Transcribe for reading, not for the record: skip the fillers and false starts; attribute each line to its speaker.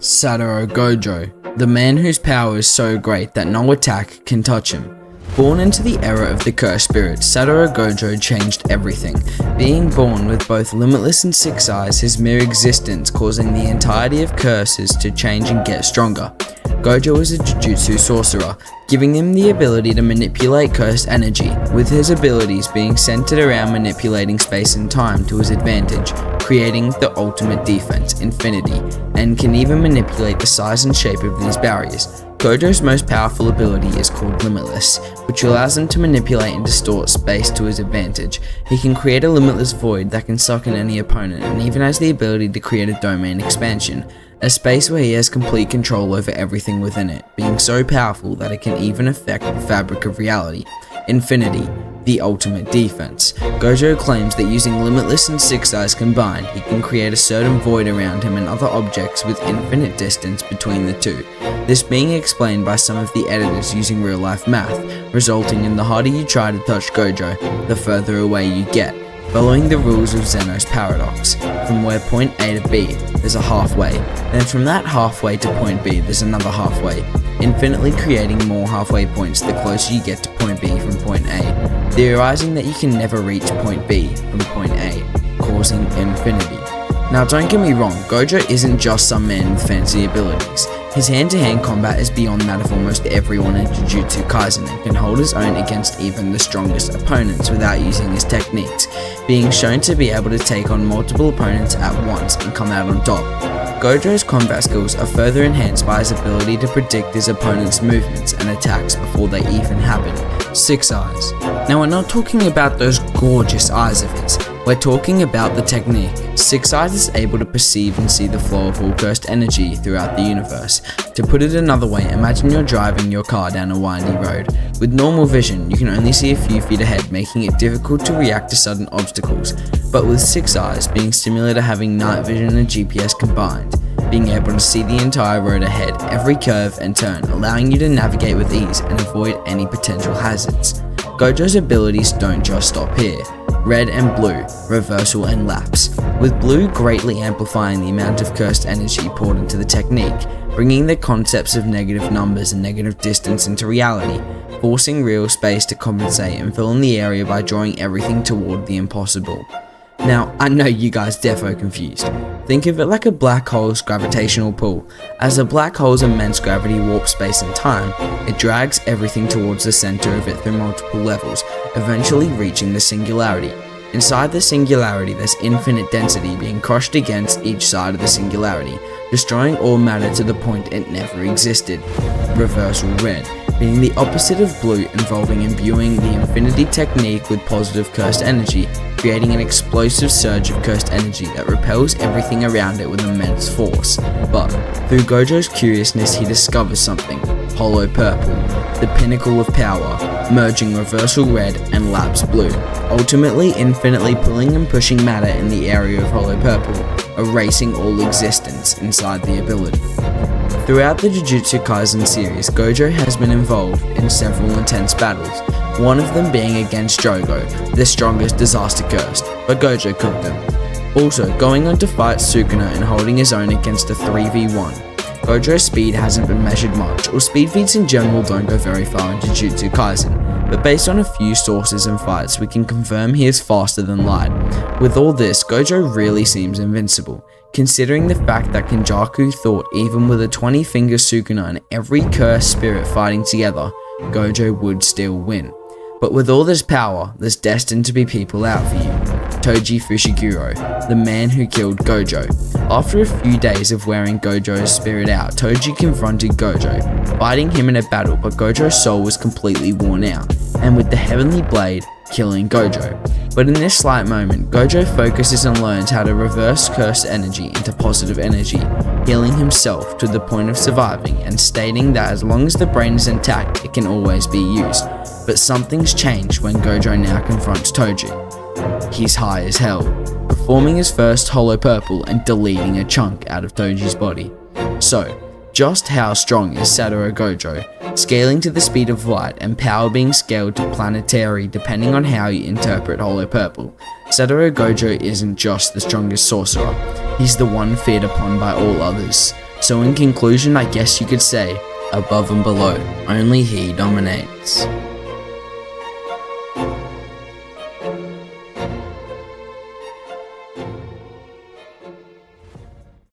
Speaker 1: Satoru Gojo, the man whose power is so great that no attack can touch him. Born into the era of the cursed spirits, Satoru Gojo changed everything. Being born with both limitless and six eyes, his mere existence causing the entirety of curses to change and get stronger. Gojo is a Jujutsu sorcerer, giving him the ability to manipulate cursed energy, with his abilities being centered around manipulating space and time to his advantage, creating the ultimate defense, Infinity, and can even manipulate the size and shape of these barriers. Gojo's most powerful ability is called Limitless, which allows him to manipulate and distort space to his advantage. He can create a limitless void that can suck in any opponent, and even has the ability to create a domain expansion, a space where he has complete control over everything within it, being so powerful that it can even affect the fabric of reality. Infinity, the ultimate defense. Gojo claims that using Limitless and Six Eyes combined, he can create a certain void around him and other objects with infinite distance between the two. This being explained by some of the editors using real life math, resulting in the harder you try to touch Gojo, the further away you get. Following the rules of Zeno's paradox, from where point A to B, there's a halfway, then from that halfway to point B, there's another halfway, infinitely creating more halfway points the closer you get to point B from point A, theorizing that you can never reach point B from point A, causing infinity. Now don't get me wrong, Gojo isn't just some man with fancy abilities. His hand-to-hand combat is beyond that of almost everyone in Jujutsu Kaisen and can hold his own against even the strongest opponents without using his techniques, being shown to be able to take on multiple opponents at once and come out on top. Gojo's combat skills are further enhanced by his ability to predict his opponent's movements and attacks before they even happen. Six Eyes. Now we're not talking about those gorgeous eyes of his, we're talking about the technique. Six Eyes is able to perceive and see the flow of all cursed energy throughout the universe. To put it another way, imagine you're driving your car down a windy road. With normal vision, you can only see a few feet ahead, making it difficult to react to sudden obstacles. But with Six Eyes, being similar to having night vision and GPS combined, being able to see the entire road ahead, every curve and turn, allowing you to navigate with ease and avoid any potential hazards. Gojo's abilities don't just stop here. Red and blue, reversal and lapse, with blue greatly amplifying the amount of cursed energy poured into the technique, bringing the concepts of negative numbers and negative distance into reality, forcing real space to compensate and fill in the area by drawing everything toward the impossible. Now, I know you guys defo confused. Think of it like a black hole's gravitational pull. As a black hole's immense gravity warps space and time, it drags everything towards the center of it through multiple levels, eventually reaching the singularity. Inside the singularity, there's infinite density being crushed against each side of the singularity, destroying all matter to the point it never existed. Reversal red, being the opposite of blue, involving imbuing the infinity technique with positive cursed energy, creating an explosive surge of cursed energy that repels everything around it with immense force. But through Gojo's curiousness, he discovers something: hollow purple, the pinnacle of power, merging reversal red and lapse blue, ultimately infinitely pulling and pushing matter in the area of hollow purple, erasing all existence inside the ability. Throughout the Jujutsu Kaisen series, Gojo has been involved in several intense battles, one of them being against Jogo, the strongest disaster cursed, but Gojo cooked them. Also, going on to fight Sukuna and holding his own against a 3v1. Gojo's speed hasn't been measured much, or speed feats in general don't go very far in Jujutsu Kaisen, but based on a few sources and fights, we can confirm he is faster than light. With all this, Gojo really seems invincible, considering the fact that Kenjaku thought even with a 20-finger Sukuna and every cursed spirit fighting together, Gojo would still win. But with all this power, there's destined to be people out for you. Toji Fushiguro, the man who killed Gojo. After a few days of wearing Gojo's spirit out, Toji confronted Gojo, fighting him in a battle, but Gojo's soul was completely worn out, and with the heavenly blade, killing Gojo. But in this slight moment, Gojo focuses and learns how to reverse cursed energy into positive energy, healing himself to the point of surviving and stating that as long as the brain is intact, it can always be used. But something's changed when Gojo now confronts Toji. He's high as hell, performing his first hollow purple and deleting a chunk out of Toji's body. So, just how strong is Satoru Gojo, scaling to the speed of light and power being scaled to planetary depending on how you interpret hollow purple? Satoru Gojo isn't just the strongest sorcerer, he's the one feared upon by all others. So in conclusion, I guess you could say, above and below, only he dominates.